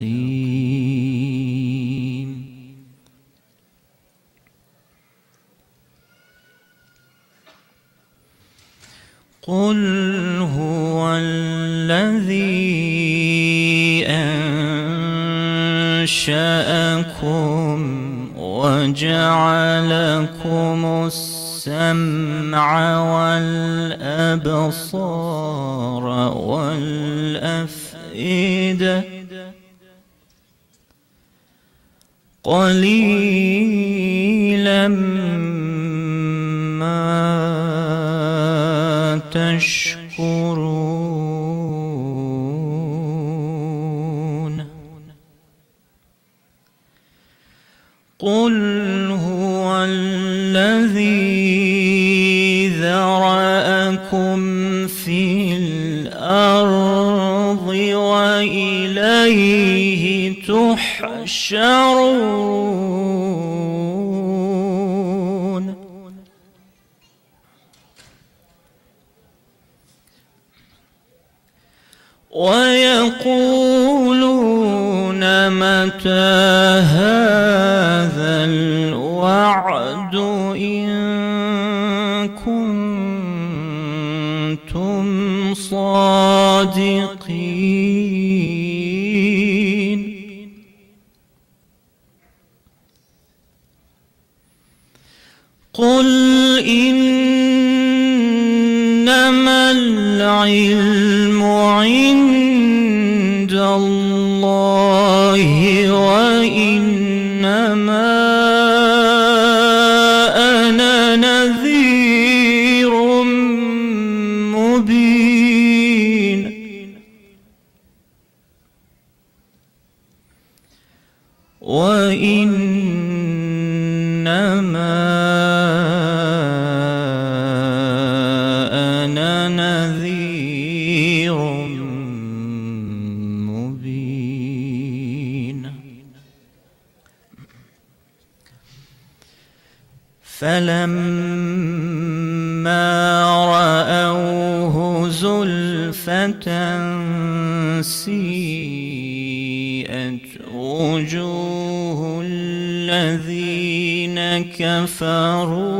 قل هو الذي أنشأكم وجعلكم السمع والأبصار والأفئدة قليلا ما تشكرون قل هو الذي ذرأكم في الأرض وإليه تحشرون ويقولون متى هذا الوعد إن كنتم صادقين قل إنما العلم عند الله وإنما أنا نذير مبين وإنما أنا نذير مبين فلما رأوه زلفة سيئت وجوه الذين كفروا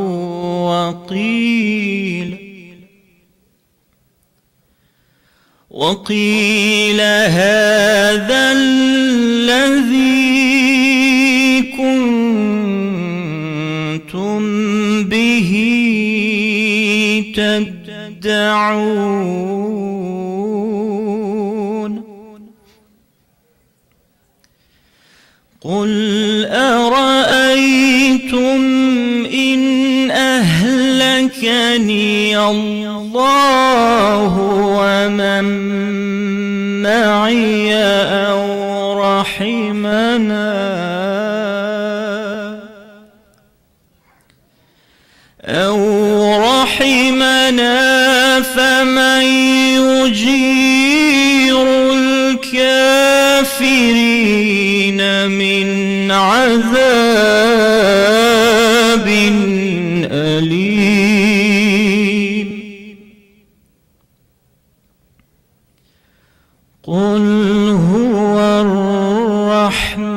وقيل هذا الذي كنتم به تدعون قل أرأيتم إن أهلكني الله ومن معي أو رحمنا فمن يجير الكافرين من عذاب أليم قل هو الرحمن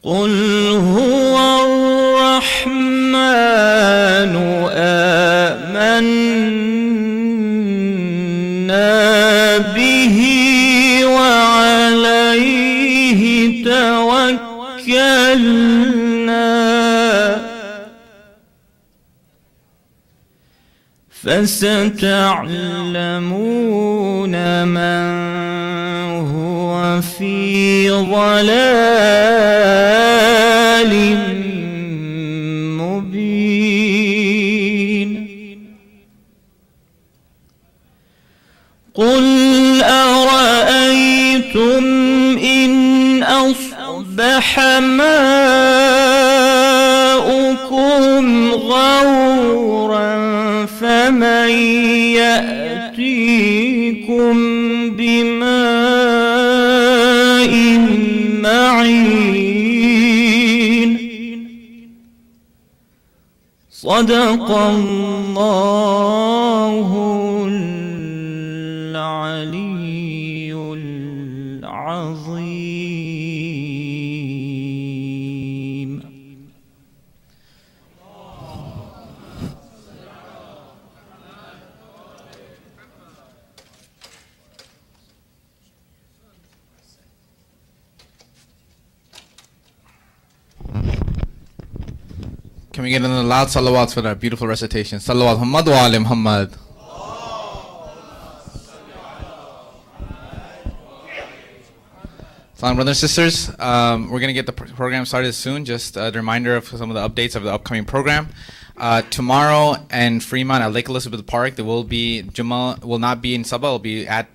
قل هو الرحمن آمنا به وعليه توكلنا فستعلمون من هو في ضلال مبين قل أرأيتم إن أصبح ماؤكم غورا فمن يأتيكم بماء معين صدق الله الله العلي العظيم. Can we get in the loud salawats for that beautiful recitation? Salawat Muhammad wa ali Muhammad. Salam, brothers and sisters. We're going to get the program started soon. Just a reminder of some of the updates of the upcoming program. Tomorrow in Fremont at Lake Elizabeth Park, there will be Jummah will not be in Sabah. It will be at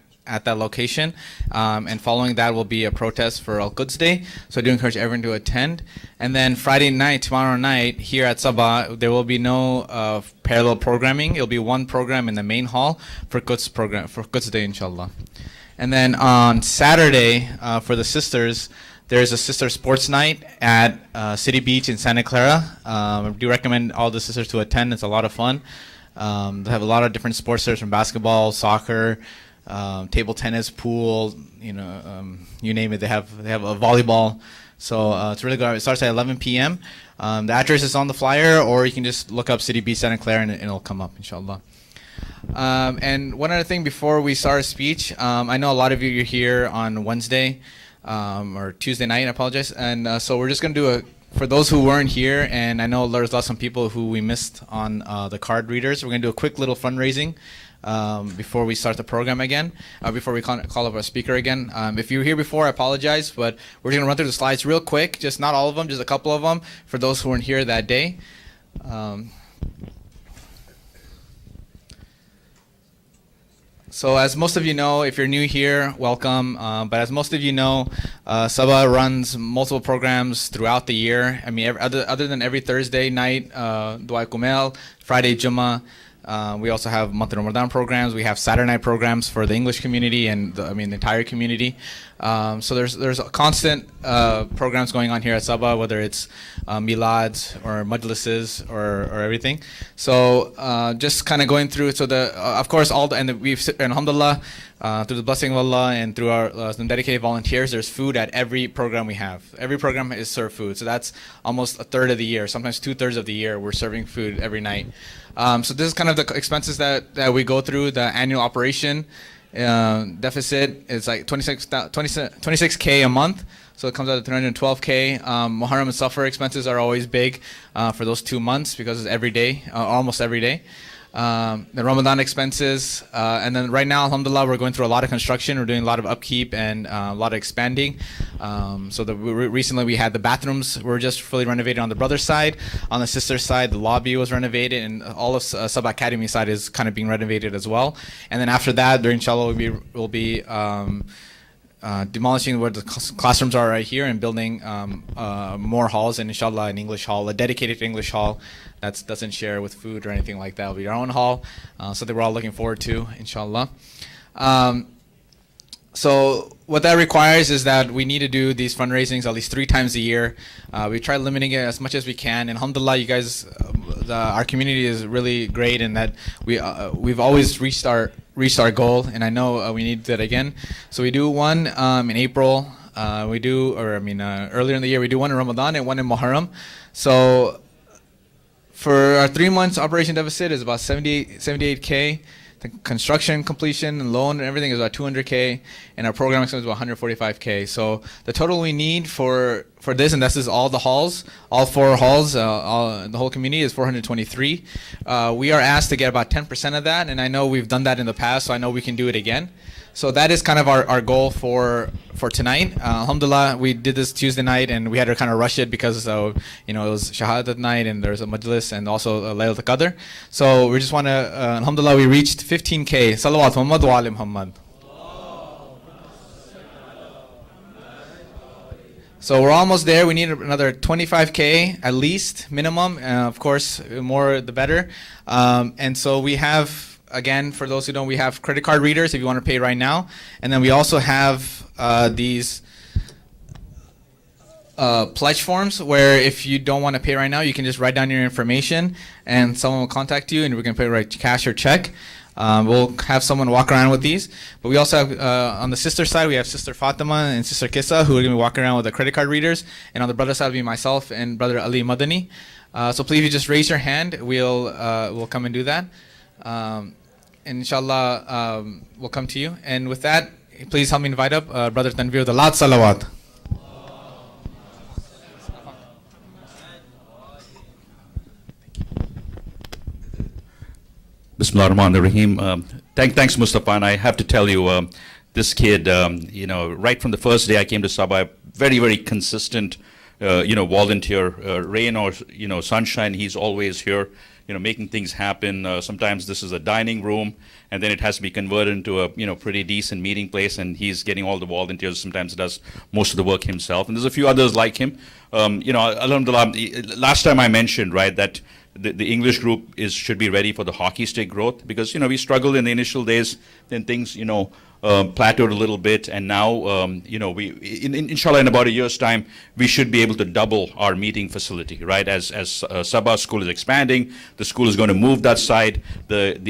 that location. And following that will be a protest for Al-Quds Day. So I do encourage everyone to attend. And then Friday night, tomorrow night, here at Sabah, there will be no parallel programming. It will be one program in the main hall for Quds Day, inshallah. And then on Saturday, for the sisters, there's a sister sports night at City Beach in Santa Clara. I do recommend all the sisters to attend. It's a lot of fun. They have a lot of different sports there from basketball, soccer, table tennis, pool, you name it. They have a volleyball. So it's really good. It starts at 11 p.m. The address is on the flyer, or you can just look up City Beach Santa Clara and it'll come up, inshallah. And one other thing before we start a speech, I know a lot of you are here on Wednesday or Tuesday night, I apologize. And so we're just going to do for those who weren't here, and I know there's lots of people who we missed on the card readers, we're going to do a quick little fundraising before we start the program again, before we call up our speaker again. If you were here before, I apologize, but we're going to run through the slides real quick, just not all of them, just a couple of them for those who weren't here that day. So as most of you know, if you're new here, welcome. But as most of you know, Sabah runs multiple programs throughout the year. I mean, other than every Thursday night, Dua Kumel, Friday Jummah. We also have monthly Ramadan programs. We have Saturday night programs for the English community and the entire community. So there's constant programs going on here at Sabah, whether it's milads or majlises or everything. So just kind of going through. So of course we've alhamdulillah through the blessing of Allah and through our some dedicated volunteers, there's food at every program we have. Every program is served food. So that's almost a third of the year, sometimes 2/3 of the year. We're serving food every night. So this is kind of the expenses that we go through. The annual operation deficit is like 26K a month. So it comes out to 312K. Muharram and Safar expenses are always big for those 2 months because it's every day, almost every day. The Ramadan expenses, and then right now, alhamdulillah, we're going through a lot of construction. We're doing a lot of upkeep and a lot of expanding. So recently we had the bathrooms were just fully renovated on the brother's side. On the sister's side, the lobby was renovated, and all of Sabah Academy side is kind of being renovated as well. And then after that, inshallah, we'll be demolishing where the classrooms are right here and building more halls, and inshallah an English hall, a dedicated English hall that doesn't share with food or anything like that. It'll be our own hall, something we're all looking forward to, inshallah. So what that requires is that we need to do these fundraisings at least 3 times a year. We try limiting it as much as we can, and alhamdulillah, you guys, our community is really great in that we've always reached our goal, and I know we need that again. So we do one in April. Earlier in the year we do one in Ramadan and one in Muharram. So for our 3 months operation deficit is about 78K. The construction completion and loan and everything is about 200K, and our program expense is about 145K. So the total we need for this, and this is all the halls, all 4 halls, the whole community is 423. We are asked to get about 10% of that, and I know we've done that in the past, so I know we can do it again. So that is kind of our goal for tonight. Alhamdulillah, we did this Tuesday night, and we had to kind of rush it because it was Shahadat night, and there's a majlis, and also Laylat al-Qadr. So we just want to, alhamdulillah, we reached 15K. Salawat Muhammad wa ali Muhammad. So we're almost there. We need another 25K at least, minimum. Of course, more the better. And so we have, again, for those who don't, we have credit card readers if you want to pay right now. And then we also have these pledge forms where if you don't want to pay right now, you can just write down your information and someone will contact you and we can pay right cash or check. We'll have someone walk around with these. But we also have, on the sister side, we have Sister Fatima and Sister Kissa who are going to be walking around with the credit card readers. And on the brother side will be myself and Brother Ali Madani. So please, if you just raise your hand, we'll come and do that. And inshallah, we'll come to you. And with that, please help me invite up Brother Tanveer with the Lat Salawat. Bismillah ar-Rahman ar-Rahim. Thanks, Mustafa. And I have to tell you, this kid, right from the first day I came to Sabah, very, very consistent, volunteer, rain or, sunshine, he's always here, making things happen. Sometimes this is a dining room, and then it has to be converted into a, pretty decent meeting place, and he's getting all the volunteers. Sometimes does most of the work himself. And there's a few others like him. Alhamdulillah, last time I mentioned, right, that the English group should be ready for the hockey stick growth because, we struggled in the initial days, then things, plateaued a little bit, and now, inshallah, in about a year's time, we should be able to double our meeting facility, right? As Sabah school is expanding, the school is going to move that side.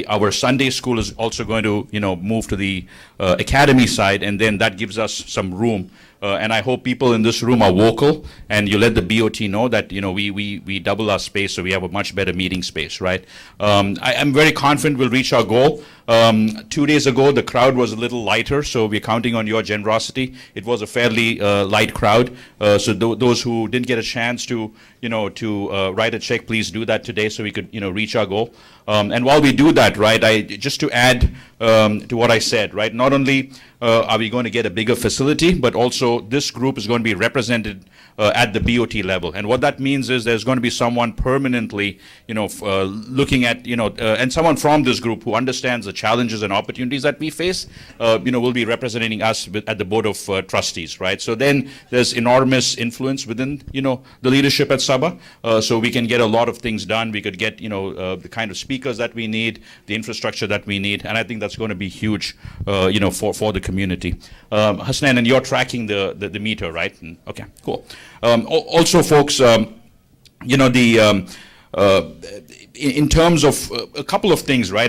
Our Sunday school is also going to, move to the academy side, and then that gives us some room. And I hope people in this room are vocal, and you let the BOT know that we double our space, so we have a much better meeting space, right? I'm very confident we'll reach our goal. 2 days ago, the crowd was a little lighter, so we're counting on your generosity. It was a fairly light crowd, so those who didn't get a chance to write a check, please do that today, so we could reach our goal. And while we do that, right, just to add to what I said, right, not only are we going to get a bigger facility, but also this group is going to be represented at the BOT level. And what that means is there's going to be someone permanently, looking at, and someone from this group who understands the challenges and opportunities that we face, will be representing us at the board of trustees, right? So then there's enormous influence within, the leadership at Sabah. So we can get a lot of things done. We could get, the kind of speakers that we need, the infrastructure that we need, and I think that's going to be huge, for the community. Hasnan, and you're tracking the meter, right? Okay, cool. Also, folks, in terms of a couple of things, right?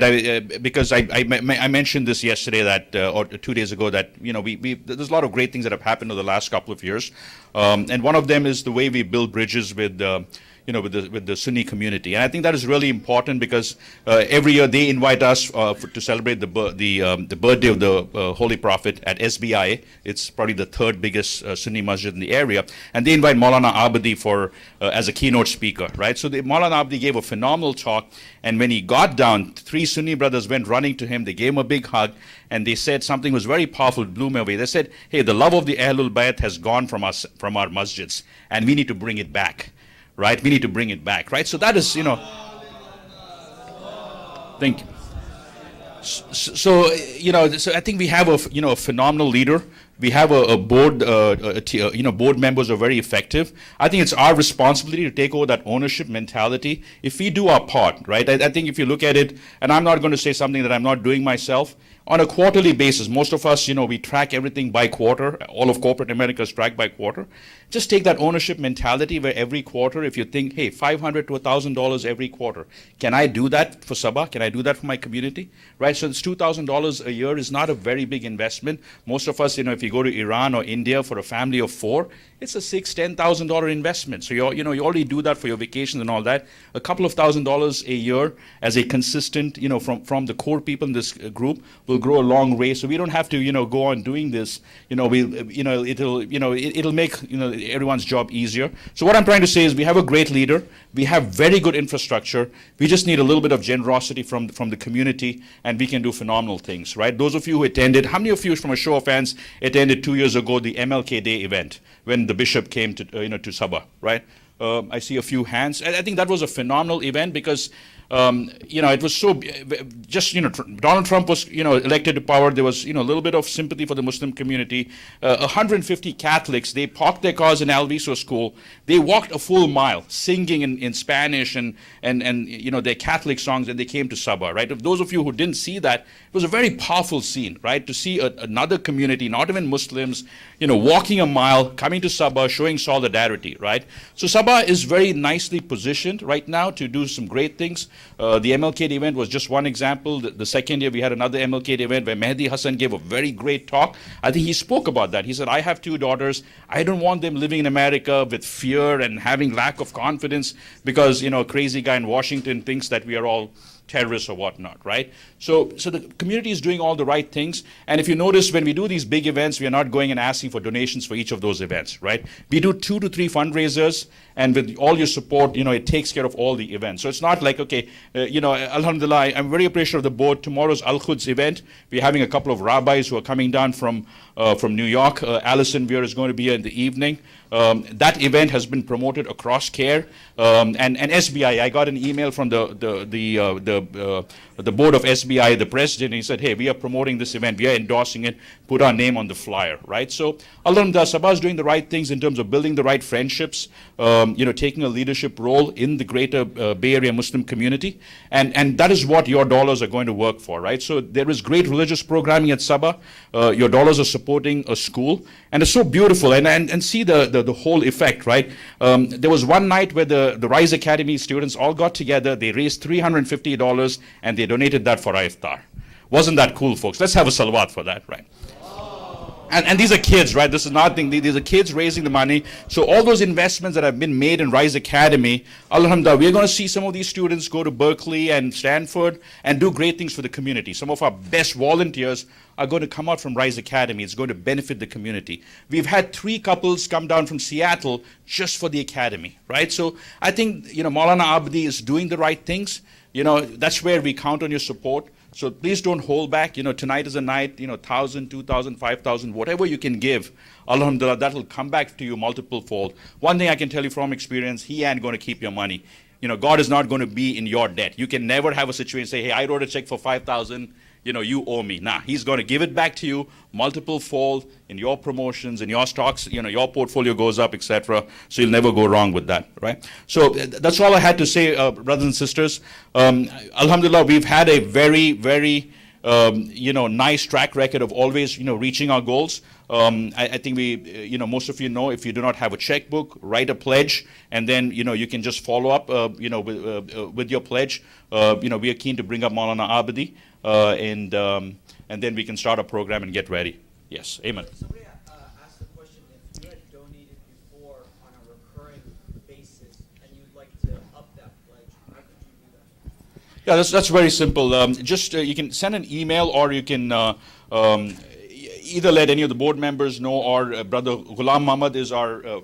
Because I mentioned this yesterday or 2 days ago that there's a lot of great things that have happened over the last couple of years, and one of them is the way we build bridges with the Sunni community. And I think that is really important because every year they invite us to celebrate the birthday of the Holy Prophet at SBI. It's probably the third biggest Sunni masjid in the area. And they invite Moulana Abbas as a keynote speaker, right? So Moulana Abbas gave a phenomenal talk. And when he got down, 3 Sunni brothers went running to him. They gave him a big hug. And they said something was very powerful, blew me away. They said, hey, the love of the Ahlul Bayt has gone from our masjids, and we need to bring it back. Right, we need to bring it back, right? So that is, thank you. So I think we have a phenomenal leader. We have a board, board members are very effective. I think it's our responsibility to take over that ownership mentality. If we do our part, right? I think if you look at it, and I'm not going to say something that I'm not doing myself, on a quarterly basis, most of us, we track everything by quarter. All of corporate America is tracked by quarter. Just take that ownership mentality where every quarter, if you think, hey, $500 to $1,000 every quarter, can I do that for Sabah? Can I do that for my community? Right? So it's $2,000 a year is not a very big investment. Most of us, if you go to Iran or India for a family of 4, it's a $6,000, $10,000 investment. So you already do that for your vacations and all that. A couple of $1,000s a year as a consistent, from the core people in this group will grow a long way. So we don't have to, go on doing this. It'll make, everyone's job easier. So what I'm trying to say is we have a great leader. We have very good infrastructure. We just need a little bit of generosity from the community, and we can do phenomenal things, right? Those of you who attended, how many of you, from a show of hands, attended 2 years ago the MLK Day event when the bishop came to Sabah, right? I see a few hands. I think that was a phenomenal event because It was so just Donald Trump was elected to power. There was a little bit of sympathy for the Muslim community. 150 Catholics, they parked their cars in Alviso School. They walked a full mile, singing in Spanish and their Catholic songs, and they came to Sabah. Right. If those of you who didn't see that, it was a very powerful scene. Right. To see another community, not even Muslims, walking a mile, coming to Sabah, showing solidarity. Right. So Sabah is very nicely positioned right now to do some great things. The MLK event was just one example. The second year we had another MLK event where Mehdi Hassan gave a very great talk. I think he spoke about that. He said, I have 2 daughters. I don't want them living in America with fear and having lack of confidence because, a crazy guy in Washington thinks that we are all terrorists or whatnot, right? So the community is doing all the right things. And if you notice, when we do these big events, we are not going and asking for donations for each of those events, right? We do 2 to 3 fundraisers, and with all your support, it takes care of all the events. So it's not like, okay, Alhamdulillah, I'm very appreciative of the board. Tomorrow's Al-Quds event, we're having a couple of rabbis who are coming down from New York. Alison Weir is going to be here in the evening. That event has been promoted across CARE and SBI. I got an email from the board of SBI, the president. He said, hey, we are promoting this event. We are endorsing it. Put our name on the flyer, right? So Alhamdulillah, Sabah is doing the right things in terms of building the right friendships, taking a leadership role in the greater Bay Area Muslim community. And that is what your dollars are going to work for, right? So there is great religious programming at Sabah. Your dollars are supporting a school. And it's so beautiful. And see the whole effect, right? There was one night where the Rise Academy students all got together. They raised $350 and they donated that for iftar. Wasn't that cool, folks? Let's have a salawat for that, right? And these are kids, right? This is nothing. These are kids raising the money. So all those investments that have been made in Rise Academy, alhamdulillah, we're going to see some of these students go to Berkeley and Stanford and do great things for the community. Some of our best volunteers are going to come out from Rise Academy. It's going to benefit the community. We've had 3 couples come down from Seattle just for the academy, right? So I think, Moulana Abdi is doing the right things. That's where we count on your support. So please don't hold back. Tonight is a night, 1,000, 2,000, 5,000, whatever you can give. Alhamdulillah, that will come back to you multiple fold. One thing I can tell you from experience, he ain't going to keep your money. God is not going to be in your debt. You can never have a situation say, hey, I wrote a check for 5,000. You owe me. Nah, he's going to give it back to you multiple fold in your promotions, in your stocks, your portfolio goes up, etc. So you'll never go wrong with that, right? So that's all I had to say, brothers and sisters. Alhamdulillah, we've had a very, very, nice track record of always, reaching our goals. I think we, most of you know, if you do not have a checkbook, write a pledge, and then, you can just follow up, with your pledge. We are keen to bring up Moulana Abdi, and then we can start a program and get ready. Yes, amen. Somebody asked the question, if you had donated before on a recurring basis and you'd like to up that pledge, how could you do that? Yeah, that's very simple. You can send an email, or you can either let any of the board members know, or Brother Ghulam Muhammad is our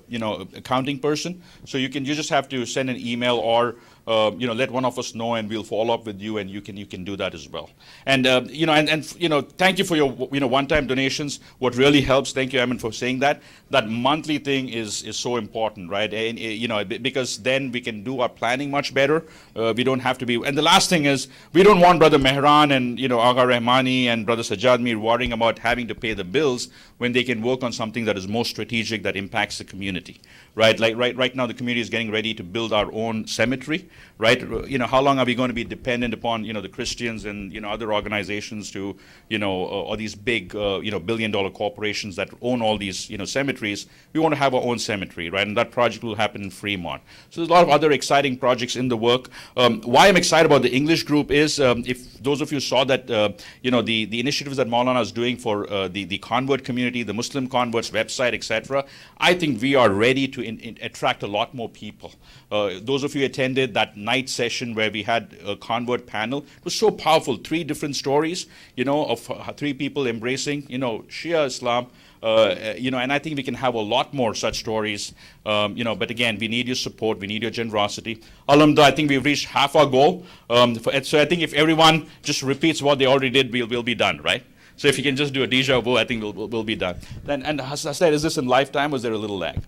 accounting person. So you just have to send an email, or let one of us know, and we'll follow up with you, and you can do that as well. And thank you for your one-time donations. What really helps, thank you, Amin, for saying that. That monthly thing is so important, right? And because then we can do our planning much better. We don't have to be. And the last thing is, we don't want Brother Mehran and Agha Rahmani and Brother Sajjad Mir worrying about having to pay the bills when they can work on something that is more strategic, that impacts the community, right? Like right now, the community is getting ready to build our own cemetery, right? How long are we going to be dependent upon the Christians and other organizations to or these big billion-dollar corporations that own all these cemeteries? We want to have our own cemetery, right? And that project will happen in Fremont. So there's a lot of other exciting projects in the work. Why I'm excited about the English group is, if those of you saw that the initiatives that Moulana is doing for the convert community, the Muslim converts website, etc. I think we are ready to attract a lot more people. Those of you attended that night session where we had a convert panel. It was so powerful. 3 different stories, of 3 people embracing, Shia Islam. And I think we can have a lot more such stories. But again, we need your support. We need your generosity. Alhamdulillah, I think we've reached half our goal. So I think if everyone just repeats what they already did, we'll be done, right? So if you can just do a deja vu, I think we'll be done. And Hassan, is this in lifetime, or is there a little lag?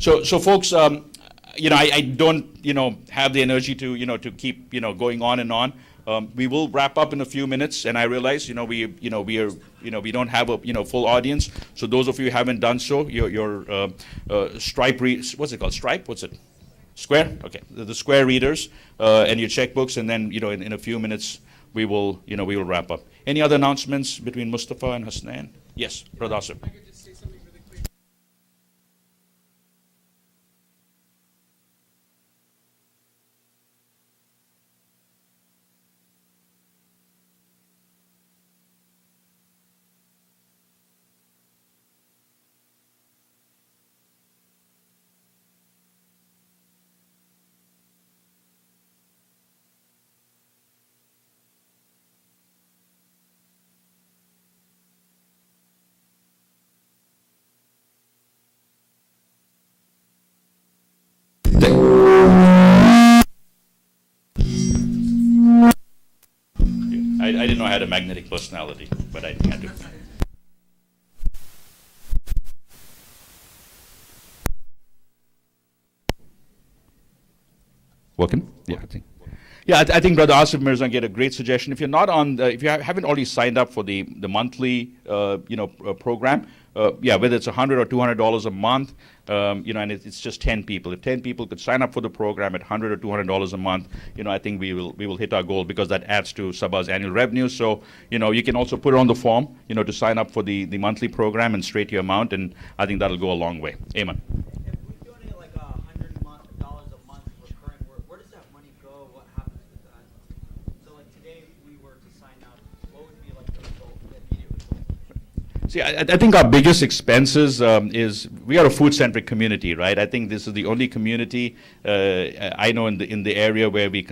So folks, I don't, have the energy to keep, going on and on. We will wrap up in a few minutes, and I realize, we don't have a, full audience. So those of you who haven't done so, your Stripe, what's it called? Stripe? What's it? Square? Okay. The Square readers and your checkbooks, and then, in a few minutes, we will wrap up. Any other announcements between Mustafa and Hasnan? Yes, Brother Asif. I didn't know I had a magnetic personality, but I think I do. Working? Yeah, I think. Yeah, I think Brother Asif Mirzan get a great suggestion. If you're not on, if you haven't already signed up for the monthly, program, whether it's $100 or $200 a month, and it's just 10 people. If 10 people could sign up for the program at $100 or $200 a month, I think we will hit our goal, because that adds to Sabah's annual revenue. So, you can also put it on the form, to sign up for the monthly program and straight your amount, and I think that'll go a long way. Amen. If we donate like $100 a month recurring, where does that money go? What happens with that? So like today, if we were to sign up, what would be like the result, the immediate result? See, I think our biggest expenses is we are a food-centric community, right? I think this is the only community I know in the area where we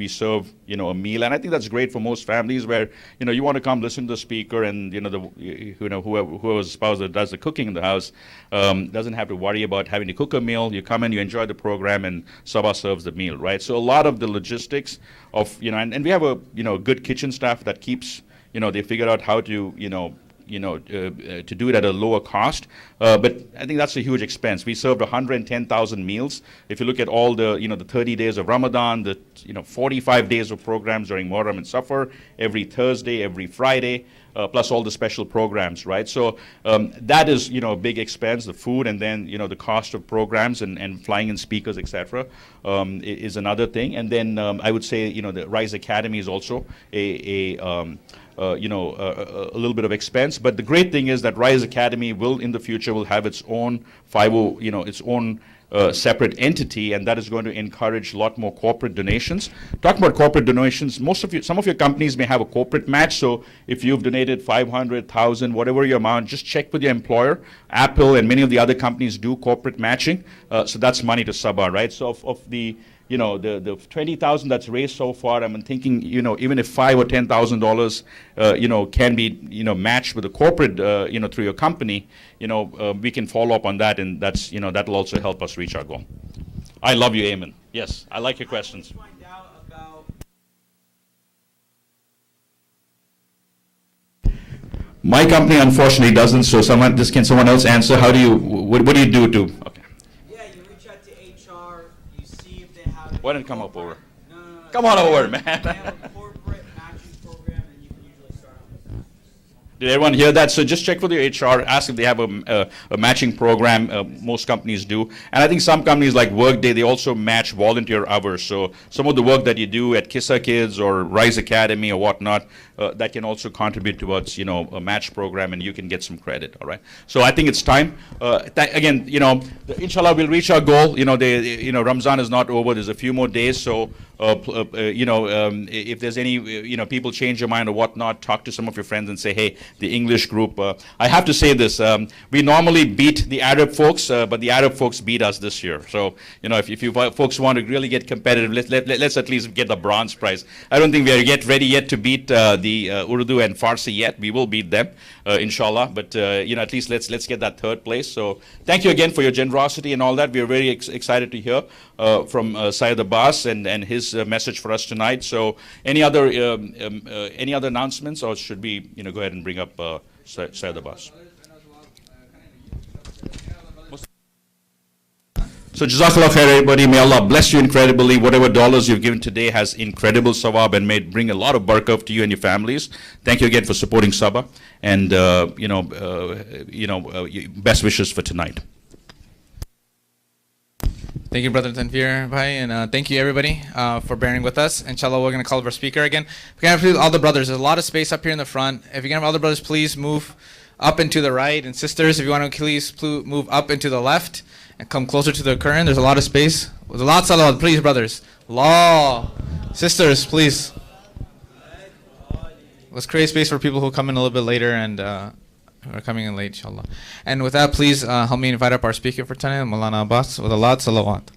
serve a meal, and I think that's great for most families, where you want to come listen to the speaker, and whoever's spouse that does the cooking in the house doesn't have to worry about having to cook a meal. You come in, you enjoy the program, and Sabah serves the meal, right? So a lot of the logistics of and we have a good kitchen staff that keeps they figure out how to to do it at a lower cost. But I think that's a huge expense. We served 110,000 meals. If you look at all the, the 30 days of Ramadan, the, 45 days of programs during Muharram and Safar, every Thursday, every Friday, plus all the special programs, right? So that is, a big expense, the food, and then, the cost of programs and flying in speakers, etc., is another thing. And then I would say, the Rise Academy is also a little bit of expense. But the great thing is that Rise Academy will, in the future, will have its own its own separate entity, and that is going to encourage a lot more corporate donations. Talking about corporate donations, some of your companies may have a corporate match. So if you've donated 500,000, whatever your amount, just check with your employer. Apple and many of the other companies do corporate matching, so that's money to Sabah, right? So of the the 20,000 that's raised so far, I'm thinking, even if $5,000 or $10,000, can be, matched with the corporate, through your company, we can follow up on that, and that's, that'll also help us reach our goal. I love you, Eamon. Yes, I like your questions. My company unfortunately doesn't, so someone else answer? How do you, what do you do to? Okay. Yeah, you reach out to HR, you see if they have. Why don't you come up over? No. Come on over, man. They have a corporate matching program, and you can usually start on with that. Did everyone hear that? So just check with your HR, ask if they have a matching program. Most companies do. And I think some companies like Workday, they also match volunteer hours. So some of the work that you do at Kissa Kids or Rise Academy or whatnot, that can also contribute towards, a match program, and you can get some credit, all right? So I think it's time. Again, inshallah, we'll reach our goal. Ramzan is not over. There's a few more days. So, if there's any, people change your mind or whatnot, talk to some of your friends and say, hey, the English group. I have to say this. We normally beat the Arab folks, but the Arab folks beat us this year. So, if you folks want to really get competitive, let's at least get the bronze prize. I don't think we are ready yet to beat the Urdu and Farsi yet. We will beat them, inshallah. But, at least let's get that third place. So thank you again for your generosity and all that. We are very excited to hear from Syed Abbas and his message for us tonight. So any other announcements, or should we go ahead and bring up Syed Abbas? So Jazakallah khair, everybody. May Allah bless you incredibly. Whatever dollars you've given today has incredible sawab and may bring a lot of barakah to you and your families. Thank you again for supporting Sabah, and best wishes for tonight. Thank you, Brother Tanvir Bhai, and thank you everybody for bearing with us. Inshallah, we're going to call up our speaker again. We can have all the brothers. There's a lot of space up here in the front. If you can have all the brothers, please move up and to the right, and sisters, if you want to please move up and to the left and come closer to the current. There's a lot of space. There's a lot of salawat. Please, brothers. Law. Sisters, please. Let's create space for people who come in a little bit later and are coming in late, inshallah. And with that, please help me invite up our speaker for tonight, Moulana Abbas, with a lot of salawat.